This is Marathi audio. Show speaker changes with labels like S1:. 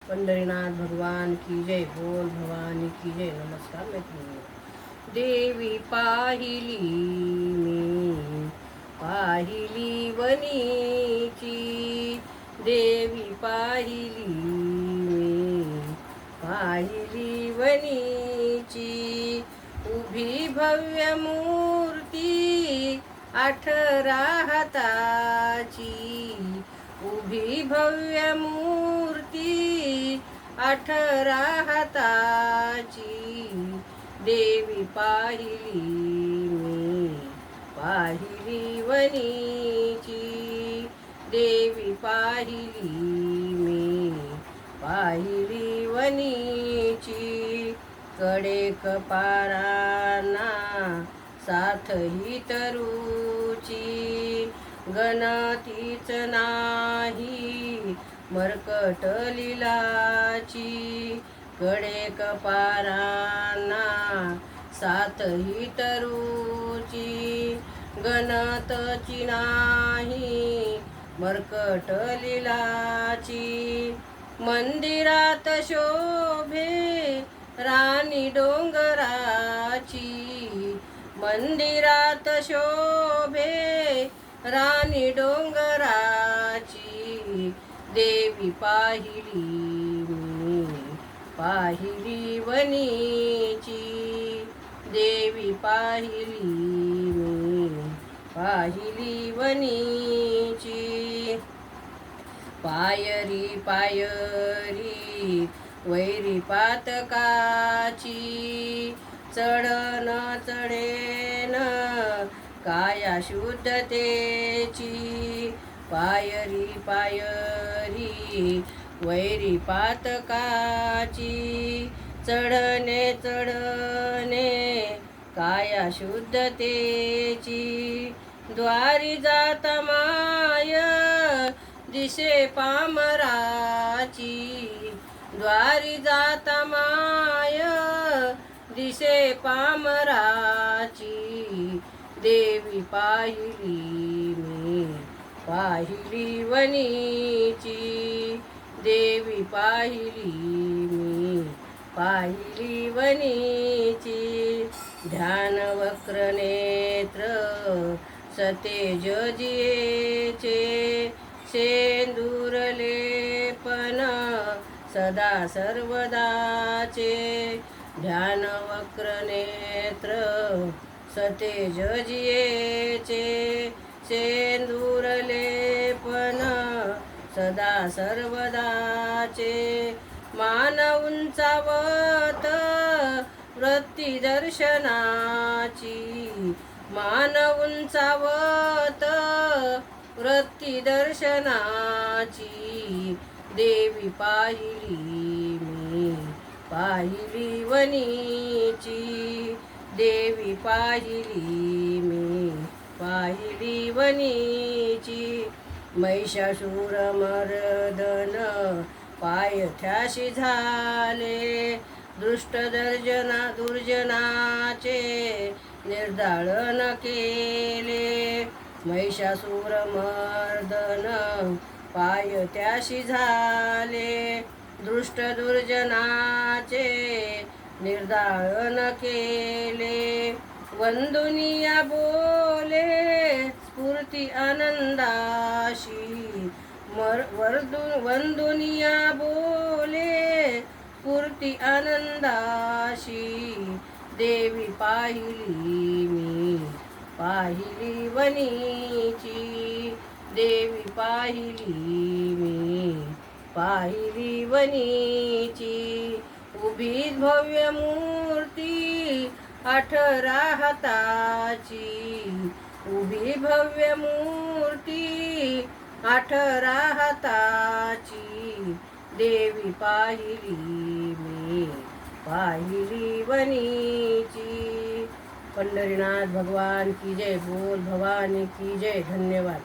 S1: पंढरीनाथ भगवान की जय, बोल भवानी की जय. नमस्कार मैत्रिणी. देवी पाहिली मी, पाहिली वनीची. देवी पाहिली मी, पाहिली वनीची. उभी भव्य मूर्ती 18 हाताची. उभी भव्य मूर्ती 18 हाताची. देवी पाहिली मी, पाहिली वनीची. देवी पाहिली मी, पाहिली वनीची. कडेक पारांना साथ ही तरुची. गणतीच नाही मरकट लीलाची. कडेक पारांना साथ ही तरुची. गणतची नाही मरकट लीलाची. मंदिरात शोभे राणी डोंगराची. मंदिरात शोभे राणी डोंगराची. देवी पाहिली मी, पाहिली वनीची. देवी पाहिली मी, पाहिली वनीची. पायरी पायरी वैरी पातकाची. चढन चढेन काया शुद्धतेची. पायरी पायरी वैरी पातकाची. चढणे चढणे काया शुद्धतेची. द्वारी जात माय दिशे पामराची. द्वारी जात माय दिशे पामराची. देवी पाहिली मी, पाहिली वनीची. देवी पाहिली मी, पाहिली वनीची. ध्यान वक्र नेत्र सतेज जियेचे. सेंदूर लेपन सदा सर्वदाचे. ध्यान वक्र नेत्र सतेज जियेचे. सेंदूर लेपन सदा सर्वदाचे. मान उंचावत वृत्ती दर्शनाची. मान उंचावत वृत्ती दर्शनाची. देवी पाहिली मी, पाहिली वनीची. देवी पाहिली मी, पाहिली वनीची. महिषासुर मर्दन पायथ्याशी झाले. दृष्ट दुर्जनाचे निर्दाळन केले. महिषासुर मर्दन पायथ्याशी झाले. दृष्ट दुर्जनाचे निर्दाळन केले. वंदुनिया बोले स्फूर्ती आनंदाशी. वंदुनिया बोले स्फूर्ती आनंदाशी. देवी पाहिली मी, पाहिली वनीची. देवी पाहिली मी, पाहिली वनीची. उभी भव्य मूर्ती 18 हाताची. उभी भव्य मूर्ती 18 हाताची. देवी पाहिली मी, पाहिली वनीची. पंढरीनाथ भगवान की जय, बोल भवानी की जय. धन्यवाद.